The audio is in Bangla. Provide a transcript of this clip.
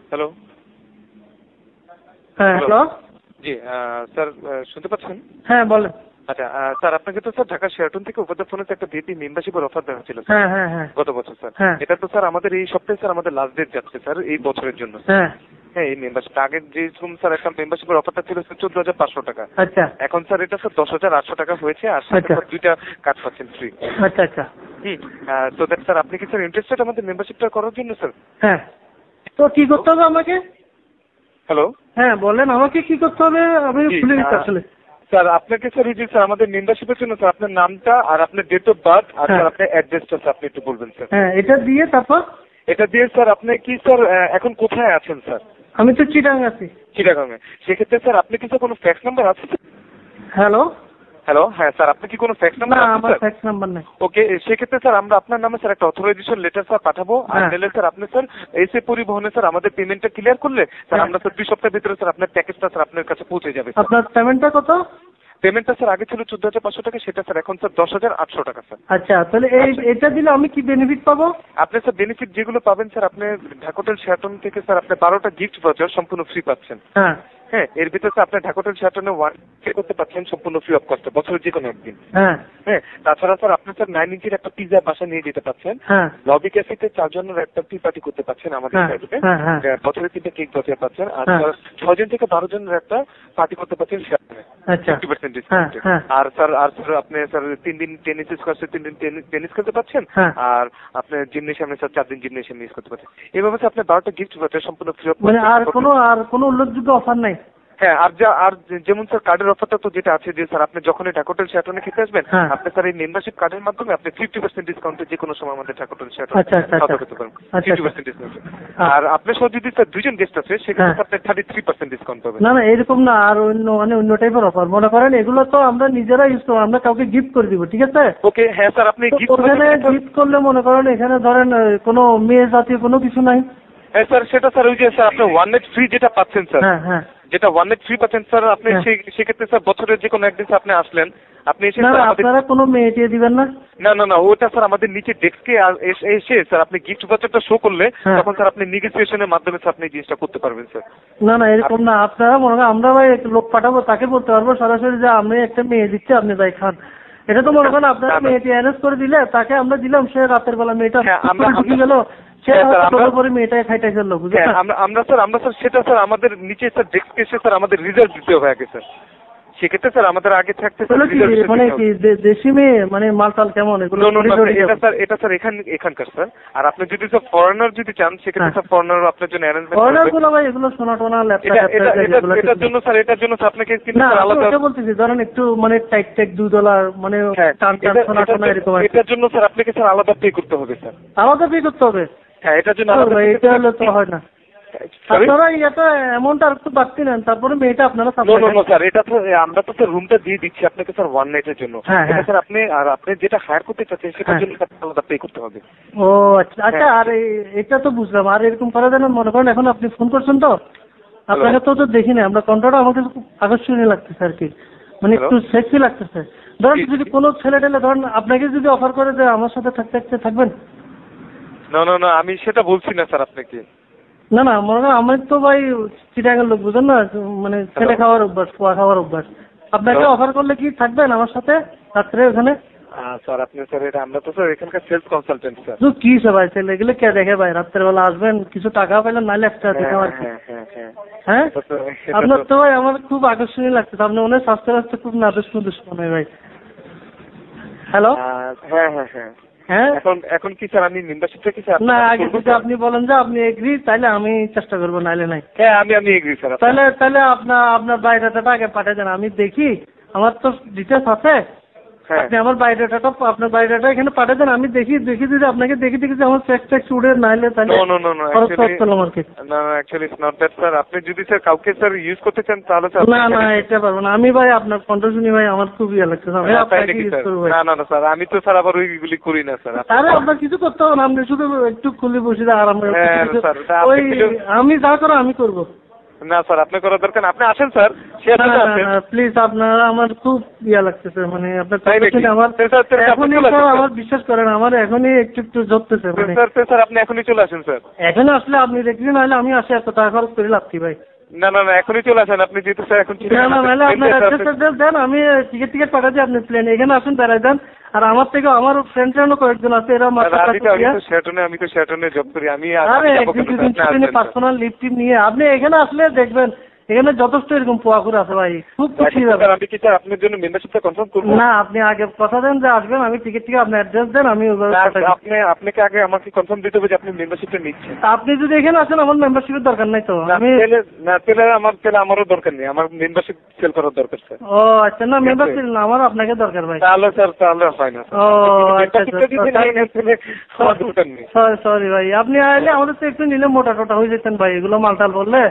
হ্যালো। হ্যাঁ হ্যালো। জি স্যার, শুনতে পাচ্ছেন? হ্যাঁ বলেন। আচ্ছা স্যার, আপনাকে তো স্যার ঢাকা শেরাটন থেকে ভোডাফোনের একটা ভিপি মেম্বারশিপের অফার দেওয়া ছিল হ্যাঁ হ্যাঁ হ্যাঁ গত বছর স্যার। হ্যাঁ এটা তো স্যার আমাদের এই সপ্তাহে স্যার আমাদের লাস্ট ডেট যাচ্ছে স্যার এই বছরের জন্য। হ্যাঁ হ্যাঁ, এই মেম্বারশিপ আগের যে স্যার একটা মেম্বারশিপের অফারটা ছিল স্যার 14,500 টাকা। আচ্ছা এখন স্যার এটা স্যার 10,800 টাকা হয়েছে, আর সাথে স্যার 2টা কার্ড পাচ্ছেন ফ্রি। আচ্ছা আচ্ছা। তো দ্যাট স্যার, আপনি কি স্যার ইন্টারেস্টেড আমাদের মেম্বারশিপটা করার জন্য স্যার? হ্যাঁ, তো কি করতে হবে আমাকে? হ্যালো। হ্যাঁ বলেন, আমাকে কি করতে হবে? আমি ভুলে গেছি আসলে। স্যার আপনাকে স্যার এই যে স্যার আমাদের মেম্বারশিপের জন্য স্যার আপনার নামটা আর আপনার ডেট অফ বার্থ আর স্যার আপনার অ্যাড্রেসটা স্যার আপনি একটু বলবেন স্যার। হ্যাঁ, এটা দিয়ে তারপর? এটা দিয়ে স্যার আপনি কি স্যার এখন কোথায় আছেন স্যার? আমি তো চিটাং আছি। চিটাগাংয়ে। সেক্ষেত্রে স্যার আপনি কি স্যার কোনো ফ্যাক্স নাম্বার আছে? হ্যালো। হ্যালো, হ্যাঁ স্যার, আপনি কি কোনো ফ্যাক্স নাম্বার না, আছে আমার স্যার? ফ্যাক্স নাম্বার নাই। ওকে, সেক্ষেত্রে স্যার আমরা আপনার নামে স্যার একটা অথরাইজেশন লেটার স্যার পাঠাবো, আর মেলে স্যার আপনি স্যার এসে পরিবহনে স্যার আমাদের পেমেন্টটা ক্লিয়ার করলে স্যার আমরা স্যার 2 সপ্তাহের ভিতরে স্যার আপনার প্যাকেজটা স্যার আপনার কাছে পৌঁছে যাবে। আপনার পেমেন্টটা কত? পেমেন্টটা স্যার আগে ছিল 14,500 টাকা, সেটা স্যার এখন স্যার 10,800 টাকা স্যার। আচ্ছা, তাহলে এটা দিলে আমি কি বেনিফিট পাবো? আপনি স্যার বেনিফিট যেগুলো পাবেন স্যার, আপনি ঢাকা হোটেল শেরাটন থেকে স্যার আপনি 12টা গিফট ভাউচার সম্পূর্ণ ফ্রি পাচ্ছেন। হ্যাঁ হ্যাঁ, এর ভিতরে স্যার আপনি ঢাকা হোটেল শেরাটনে 1 পে করতে পাচ্ছেন সম্পূর্ণ ফ্রি অফ কস্টে বছরের যে কোনো একদিন। হ্যাঁ হ্যাঁ, তাছাড়া স্যার আপনি স্যার 9 ইঞ্চির একটা পিজা বাসা নিয়ে যেতে পাচ্ছেন। হ্যাঁ লবি ক্যাফেতে 4 জনের একটা টি পার্টি করতে পাচ্ছেন আমাদের সাইডে। বছরের 3টা কেক ভাউচার পাচ্ছেন, আর 6 জন থেকে 12 জনের একটা পার্টি করতে পাচ্ছেন শেরাটনে। আচ্ছা 50% ডিসকাউন্টে। আর স্যার আপনি স্যার 3 দিন টেনিস স্কোয়াশে 3 দিন টেনিস খেলতে পাচ্ছেন, আর আপনি জিমনেশিয়ামে স্যার 4 দিন জিমনেশিয়াম ইউজ করতে পারছেন। এইভাবে স্যার আপনি 12টা গিফট ভাউচার সম্পূর্ণ ফ্রি অফ মানে আর কোনো উল্লেখযোগ্য অফার নাই? হ্যাঁ, আর যেমন স্যার কার্ডের অফারটা তো যেটা আছে যে স্যার আপনি যখনই ঢাকা হোটেল শেরাটনে খেতে আসবেন আপনি স্যার এই মেম্বারশিপ কার্ডের মাধ্যমে আপনি 50% ডিসকাউন্টে যে কোনো সময় আমাদের ঢাকা হোটেল শেরাটনে খাওয়া করতে পারেন। 50% ডিসকাউন্ট। আর আপনার সাথে যদি স্যার 2 জন গেস্ট আছে সেক্ষেত্রে আপনি 33% ডিসকাউন্ট পাবেন। না না, এরকম না, আর অন্য টাইপের অফার মনে করেন। এগুলো তো আমরা নিজেরা ইউজ করবো, আমরা কাউকে গিফট করে দিব, ঠিক আছে? ওকে, হ্যাঁ স্যার, আপনি গিফট করলে মনে করেন এখানে ধরেন কোনো মেয়ে জাতীয় কোনো কিছু নাই। হ্যাঁ স্যার, সেটা স্যার ওই যে স্যার আপনি 1 নাইট ফ্রি যেটা পাচ্ছেন স্যার, যেটা 1 নাইট ফ্রি পাচ্ছেন স্যার আপনি সেক্ষেত্রে স্যার বছরের যে কোনো একদিন আপনি আসলেন, আপনি এসে আপনারা কোনো মেয়েটিয়ে দিবেন না? না, ওটা স্যার আমাদের নিচে ডেস্কে এসে স্যার আপনি গিফট ভাউচারটা শো করলে তখন স্যার আপনি নেগোসিয়েশনের মাধ্যমে স্যার আপনি জিনিসটা করতে পারবেন স্যার। না এরকম না, আপনারা মনে করেন আমরা ভাই লোক পাঠাবো, তাকে বলতে পারবো সরাসরি যে আমি একটা মেয়ে দিচ্ছি, আপনি তাই খান। এটা তো মনে করেন আপনারা মেয়েটি অ্যারেঞ্জ করে দিলে তাকে আমরা দিলাম, সে রাতের বেলা মেয়েটা ঢুকে গেল, মেয়েটাকে খাইটাই ফেললো। আমরা স্যার সেটা স্যার আমাদের নিচে স্যার ডেস্কে এসে স্যার আমাদের রিজার্ভ দিতে হবে আগে স্যার। সেক্ষেত্রে স্যার আমাদের আগে থাকতে মানে কি দেশি মেয়ে মানে মালটাল কেমন এগুলো? এটা স্যার এখানকার স্যার। আর আপনি যদি স্যার ফরেনার যদি চান সেক্ষেত্রে স্যার ফরেনার আপনার জন্য অ্যারেঞ্জমেন্ট ফরেনার গুলো ভাই এগুলো সোনা টোনা এটার জন্য স্যার আপনাকে কিন্তু আলাদা বলতেছি, ধরেন একটু মানে টাইট $2 মানে সোনা টোনা এরকম। এটার জন্য স্যার আপনাকে স্যার আলাদা পে করতে হবে স্যার। আলাদা পে করতে হবে? হ্যাঁ, এটার জন্য এটা হলে তো হয় না। আপনারা এটা অ্যামাউন্ট আর একটু বাড়তি নেন, তারপরে মেয়েটা আপনারা স্যার এটা তো আমরা তো স্যার রুমটা দিয়ে দিচ্ছি আপনাকে স্যার 1 নাইটের জন্য। এটা স্যার আপনি যেটা হায়ার করতে চাচ্ছেন সেটার জন্য আলাদা পে করতে হবে। ও আচ্ছা। আর এটা তো বুঝলাম। আর এরকম করা যায় না? মনে করেন এখন আপনি ফোন করছেন তো, আপনাকে তো দেখি না, আমরা কন্ট্রাক্টটা আমাকে খুব আকর্ষণীয় লাগতেছে আর কি, মানে একটু সেক্সি লাগতেছে। ধরেন যদি কোনো ছেলে টেলে ধরেন আপনাকে যদি অফার করে যে আমার সাথে থাকতে থাকবেন? না, আমি সেটা বলছি না স্যার আপনাকে। না মনে করেন আমার তো ভাই চিটাগাঙ্গের লোক, বুঝেন না, মানে ছেলে খাওয়ার অভ্যাস, পোয়া খাওয়ার অভ্যাস। আপনাকে অফার করলে কি থাকবেন আমার সাথে রাত্রে ওখানে? স্যার আপনি স্যার এটা আমরা তো স্যার এখানকার সেলস কনসালটেন্ট স্যার। তো কি স্যার ভাই, ছেলে এগুলো কে দেখে ভাই? রাত্রের বেলা আসবেন, কিছু টাকা পেলেন, নাহলে একটা দেখা আর কি। হ্যাঁ, আপনার তো ভাই আমার খুব আকর্ষণীয় লাগছে। আপনি মনে হয় স্বাস্থ্য খুব নাদুস মনে হয় ভাই। হ্যালো। হ্যাঁ, এখন কি স্যার আমি মেম্বারশিপটা কি স্যার? না, আগে যদি আপনি বলেন যে আপনি এগ্রি, তাহলে আমি চেষ্টা করবো, নাইলে নাই। হ্যাঁ, আমি এগ্রি স্যার। তাহলে আপনার বায়োডাটাটা আগে পাঠিয়ে দেন, আমি দেখি, আমার তো ডিটেলস আছে। আপনি আমার আপনার বায়োডাটা এখানে পাঠিয়ে দেন, আমি দেখি যদি আপনাকে দেখি আমার ট্যাক্স উড়ে, নাইলে তাহলে আপনি যদি স্যার কাউকে স্যার ইউজ করতে চান তাহলে না এটা পারবো না আমি ভাই। আপনার কণ্ঠ শুনি ভাই আমার খুব ইয়ে লাগছে। না স্যার, আমি তো স্যার আবার ওইগুলি করি না স্যার। আরে আপনার কিছু করতে হবে না, আপনি শুধু একটু খুলে বসে আরাম। আমি যা করো আমি করবো। না স্যার আপনি করার দরকার না, আপনি আসেন স্যার, প্লিজ আপনারা আমার খুব ইয়া লাগতেছে, মানে আপনার তাই নাকি? আমার স্যার, আপনি এখনই চলে আসেন, আমার বিশ্বাস করেন আমার এখনই একটু একটু জড়তেছে মানে স্যার আপনি এখনই চলে আসেন স্যার। এখন আসলে আপনি দেখবেন, নাহলে আমি আসে এত টাকা খরচ করে লাগছি ভাই। না এখনই চলে আসেন আপনি, যেহেতু স্যার এখন না নাহলে আপনার অ্যাড্রেস দেন, আমি টিকিট পাঠা দিই, আপনি প্লেন এখানে আসুন, বেড়াই দেন। আর আমার থেকে আমার ফ্রেন্ডেরও কয়েকজন আছে, এরা আমি তো শেরাটনে জব করি, আমি পার্সোনাল লিভ টিপ নিয়ে আপনি এখানে আসলে দেখবেন এখানে যথেষ্ট এরকম পোয়াকুর আছে ভাই, খুব খুশি হবে। আমি কি স্যার আপনার জন্য মেম্বারশিপটা কনফার্ম করব? না আপনি আগে কথা দেন যে আসবেন, আমি টিকিট আপনার অ্যাড্রেস দেন, আমি আপনাকে আগে আমাকে কনফার্ম দিতে হবে যে আপনি মেম্বারশিপটা নিচ্ছেন। আপনি যদি এখানে আসেন আমার মেম্বারশিপের দরকার নাই তো। আমি আমারও দরকার নেই, আমার মেম্বারশিপ সেল করার দরকার স্যার। ও আচ্ছা, না মেম্বারশিপ না, আমার আপনাকে দরকার ভাই। তাহলে হয় না। ও আচ্ছা সরি ভাই, আপনি আইলে আমাদের তো একটু নিলে মোটা টোটা হয়ে যেতেন ভাই, এগুলো মালটাল বললে।